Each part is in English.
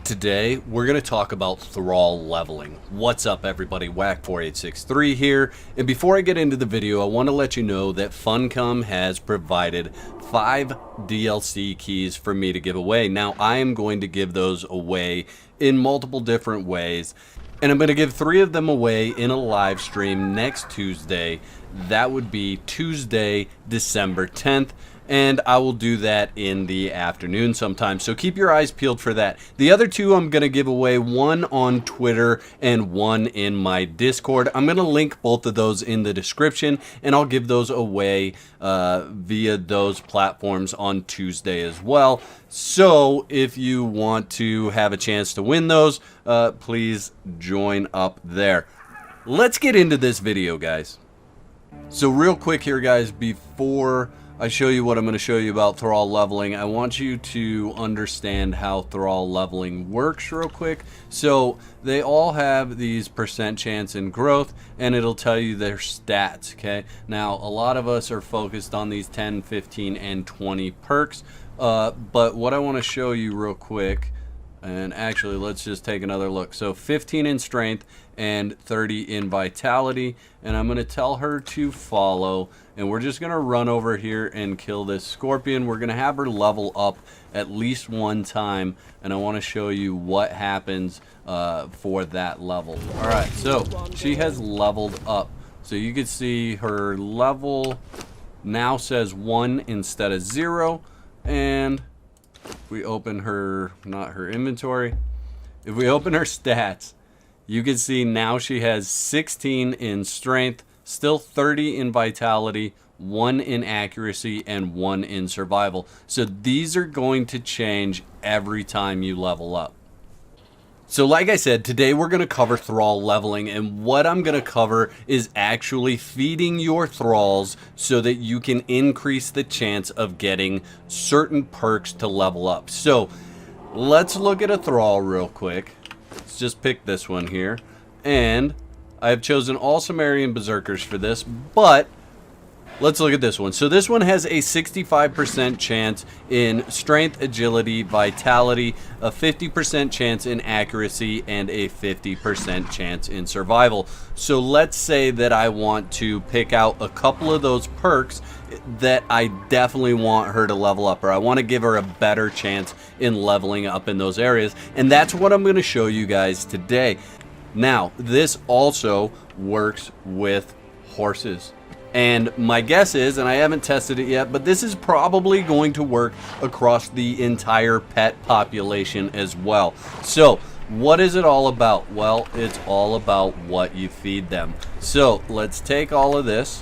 Today, we're going to talk about Thrall leveling. What's up, everybody? Whack4863 here. And before I get into the video, I want to let you know that Funcom has provided 5 DLC keys for me to give away. Now, I am going to give those away in multiple different ways. And I'm going to give 3 of them away in a live stream next Tuesday. That would be Tuesday, December 10th. And I will do that in the afternoon sometime. So keep your eyes peeled for that. The other 2 I'm going to give away, one on Twitter and one in my Discord. I'm going to link both of those in the description, and I'll give those away via those platforms on Tuesday as well. So if you want to have a chance to win those, please join up there. Let's get into this video, guys. So real quick here, guys, before I show you what I'm going to show you about Thrall leveling, I want you to understand how Thrall leveling works real quick. So they all have these % chance in growth, and it'll tell you their stats, okay? Now, a lot of us are focused on these 10, 15, and 20 perks, but what I want to show you real quick, and actually let's just take another look. So 15 in strength and 30 in vitality, and I'm going to tell her to follow, and we're just going to run over here and kill this scorpion. We're going to have her level up at least 1 time, and I want to show you what happens for that level. Alright, so she has leveled up. So you can see her level now says 1 instead of 0, and we open her, not her inventory, if we open her stats, you can see now she has 16 in strength, still 30 in vitality, 1 in accuracy, and 1 in survival. So these are going to change every time you level up. So like I said, today we're going to cover Thrall leveling, and what I'm going to cover is actually feeding your Thralls so that you can increase the chance of getting certain perks to level up. So let's look at a Thrall real quick. Let's just pick this one here, and I've chosen all Sumerian Berserkers for this, but let's look at this one. So this one has a 65% chance in strength, agility, vitality, a 50% chance in accuracy, and a 50% chance in survival. So let's say that I want to pick out a couple of those perks that I definitely want her to level up, or I want to give her a better chance in leveling up in those areas. And that's what I'm going to show you guys today. Now, this also works with horses. And my guess is, and I haven't tested it yet, but this is probably going to work across the entire pet population as well. So, what is it all about? Well, it's all about what you feed them. So, let's take all of this,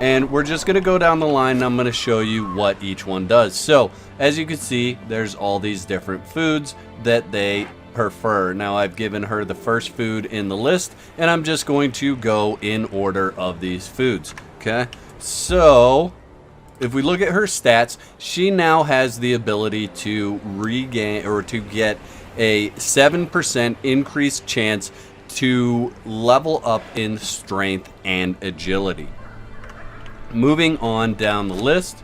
and we're just going to go down the line, and I'm going to show you what each one does. So, as you can see, there's all these different foods that they prefer. Now I've given her the first food in the list, and I'm just going to go in order of these foods. Okay, so if we look at her stats, she now has the ability to regain, or to get a 7% increased chance to level up in strength and agility. Moving on down the list,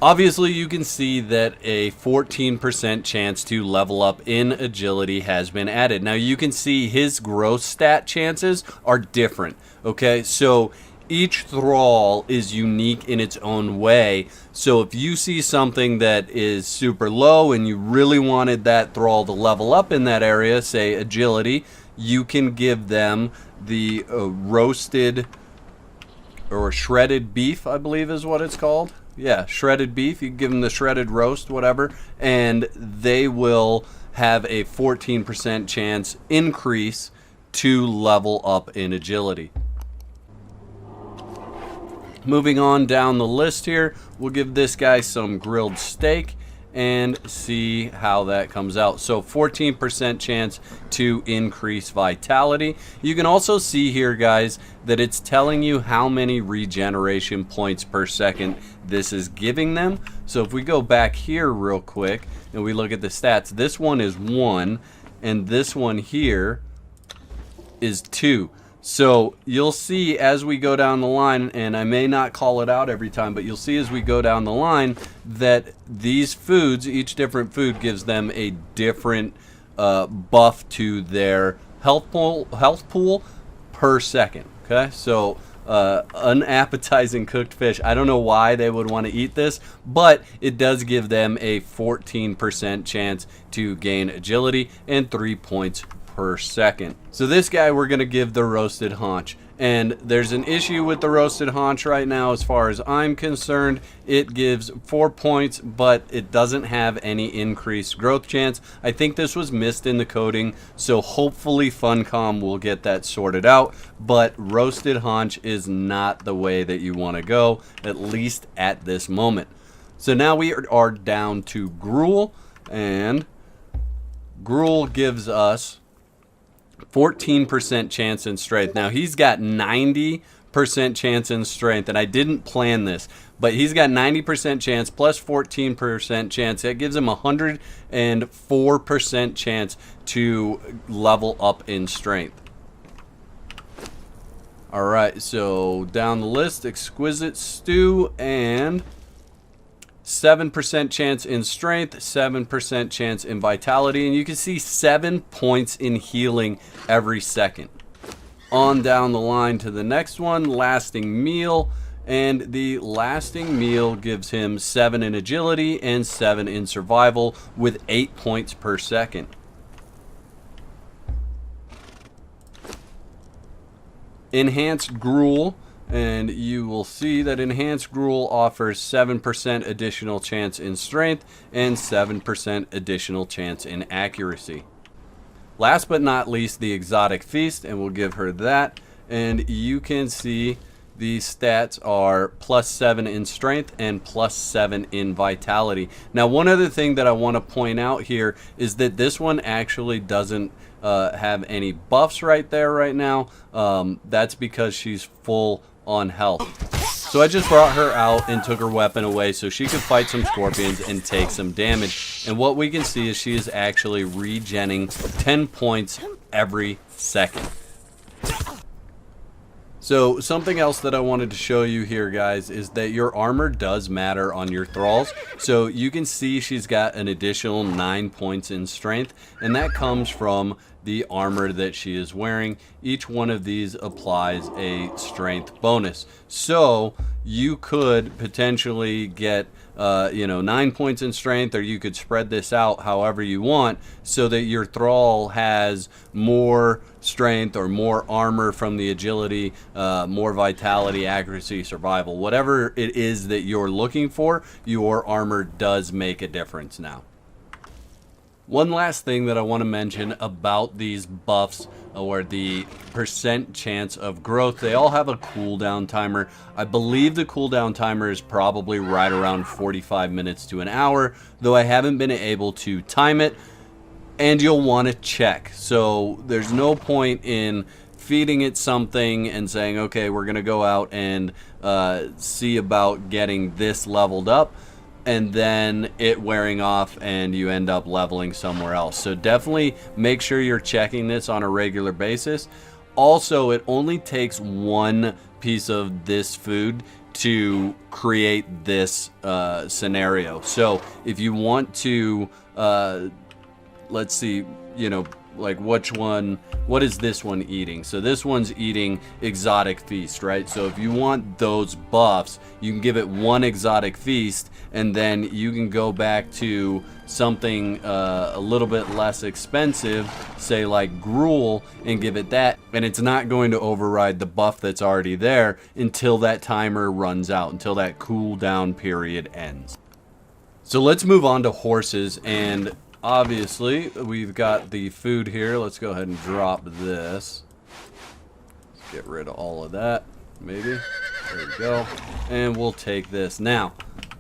obviously, you can see that a 14% chance to level up in agility has been added. Now, you can see his gross stat chances are different, okay? So, each Thrall is unique in its own way. So, if you see something that is super low and you really wanted that Thrall to level up in that area, say agility, you can give them the roasted or shredded beef, I believe is what it's called. Yeah, shredded beef. You can give them the shredded roast, whatever, and they will have a 14% chance increase to level up in agility. Moving on down the list here, we'll give this guy some grilled steak and see how that comes out. So 14% chance to increase vitality. You can also see here, guys, that it's telling you how many regeneration points per second this is giving them. So if we go back here real quick and we look at the stats, this one is 1 and this one here is 2. So you'll see as we go down the line, and I may not call it out every time, but you'll see as we go down the line that these foods, each different food gives them a different buff to their health pool per second. Okay, so unappetizing cooked fish. I don't know why they would want to eat this, but it does give them a 14% chance to gain agility and 3 points per second. So this guy we're going to give the roasted haunch. And there's an issue with the roasted haunch right now as far as I'm concerned. It gives 4 points, but it doesn't have any increased growth chance. I think this was missed in the coding, so hopefully Funcom will get that sorted out. But roasted haunch is not the way that you want to go, at least at this moment. So now we are down to gruel, and gruel gives us 14% chance in strength. Now he's got 90% chance in strength, and I didn't plan this, but he's got 90% chance plus 14% chance. That gives him 104% chance to level up in strength. All right, so down the list, exquisite stew, and 7% chance in strength, 7% chance in vitality, and you can see 7 points in healing every second. On down the line to the next one, lasting meal, and the lasting meal gives him 7 in agility and 7 in survival with 8 points per second. Enhanced gruel. And you will see that enhanced gruel offers 7% additional chance in strength and 7% additional chance in accuracy. Last but not least, the exotic feast, and we'll give her that. And you can see the stats are +7 in strength and +7 in vitality. Now, one other thing that I want to point out here is that this one actually doesn't have any buffs right there right now. That's because she's full on health. So I just brought her out and took her weapon away so she could fight some scorpions and take some damage. And what we can see is she is actually regenning 10 points every second. So something else that I wanted to show you here, guys, is that your armor does matter on your thralls. So you can see she's got an additional 9 points in strength, and that comes from the armor that she is wearing. Each one of these applies a strength bonus. So you could potentially get 9 points in strength, or you could spread this out however you want so that your thrall has more strength or more armor from the agility, more vitality, accuracy, survival. Whatever it is that you're looking for, your armor does make a difference now. One last thing that I want to mention about these buffs, or the percent chance of growth, they all have a cooldown timer. I believe the cooldown timer is probably right around 45 minutes to an hour, though I haven't been able to time it, and you'll want to check. So there's no point in feeding it something and saying, okay, we're going to go out and see about getting this leveled up, and then it wearing off and you end up leveling somewhere else. So definitely make sure you're checking this on a regular basis. Also, it only takes one piece of this food to create this scenario. So if you want to, let's see, like what is this one eating? So this one's eating exotic feast, right? So if you want those buffs, you can give it one exotic feast, and then you can go back to something a little bit less expensive, say like gruel, and give it that, and it's not going to override the buff that's already there until that timer runs out, until that cooldown period ends. So let's move on to horses, and obviously we've got the food here. Let's go ahead and drop this. Let's get rid of all of that, maybe. There we go. And we'll take this. Now,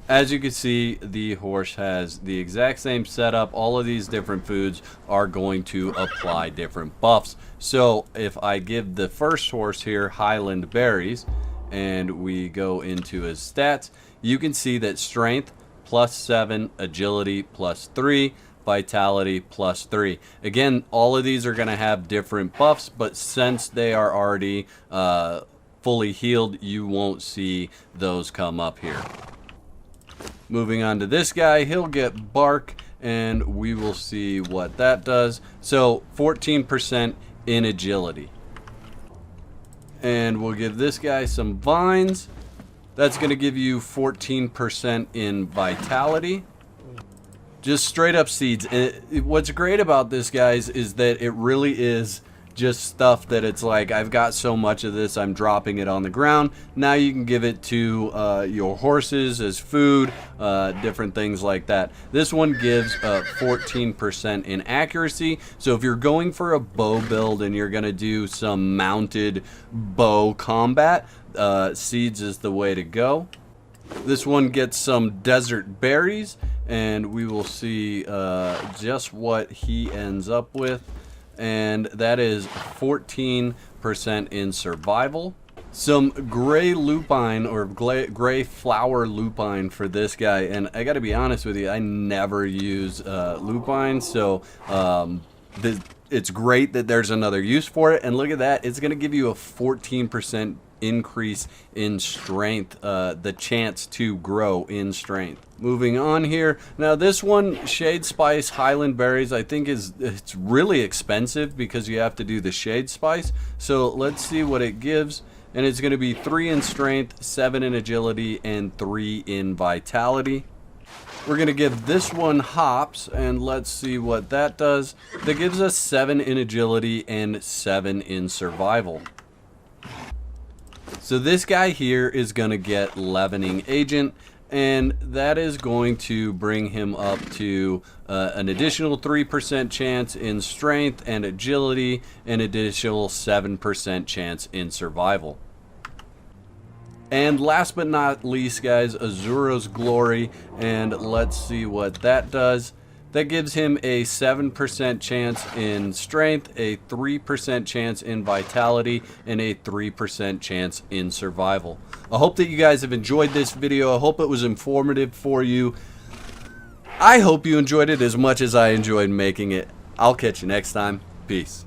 as you can see, the horse has the exact same setup. All of these different foods are going to apply different buffs. So if I give the first horse here Highland berries, and we go into his stats, you can see that strength +7, agility +3, vitality +3. Again, all of these are going to have different buffs, but since they are already fully healed, you won't see those come up here. Moving on to this guy, he'll get bark, and we will see what that does. So 14% in agility. And we'll give this guy some vines. That's going to give you 14% in vitality. Just straight up seeds. What's great about this, guys, is that it really is just stuff that it's like, I've got so much of this, I'm dropping it on the ground. Now you can give it to your horses as food, different things like that. This one gives 14% in accuracy. So if you're going for a bow build and you're going to do some mounted bow combat, seeds is the way to go. This one gets some desert berries, and we will see just what he ends up with. And that is 14% in survival. Some gray lupine or gray flower lupine for this guy, and I gotta be honest with you, I never use lupine, so it's great that there's another use for it. And look at that, it's gonna give you a 14% increase in strength, the chance to grow in strength. Moving on here, now this one, shade spice highland berries, I think it's really expensive because you have to do the shade spice. So let's see what it gives, and it's going to be 3 in strength, 7 in agility, and 3 in vitality. We're going to give this one hops, and let's see what that does. That gives us 7 in agility and 7 in survival. So this guy here is going to get leavening agent, and that is going to bring him up to an additional 3% chance in strength and agility, and additional 7% chance in survival. And last but not least, guys, Azura's Glory, and let's see what that does. That gives him a 7% chance in strength, a 3% chance in vitality, and a 3% chance in survival. I hope that you guys have enjoyed this video. I hope it was informative for you. I hope you enjoyed it as much as I enjoyed making it. I'll catch you next time. Peace.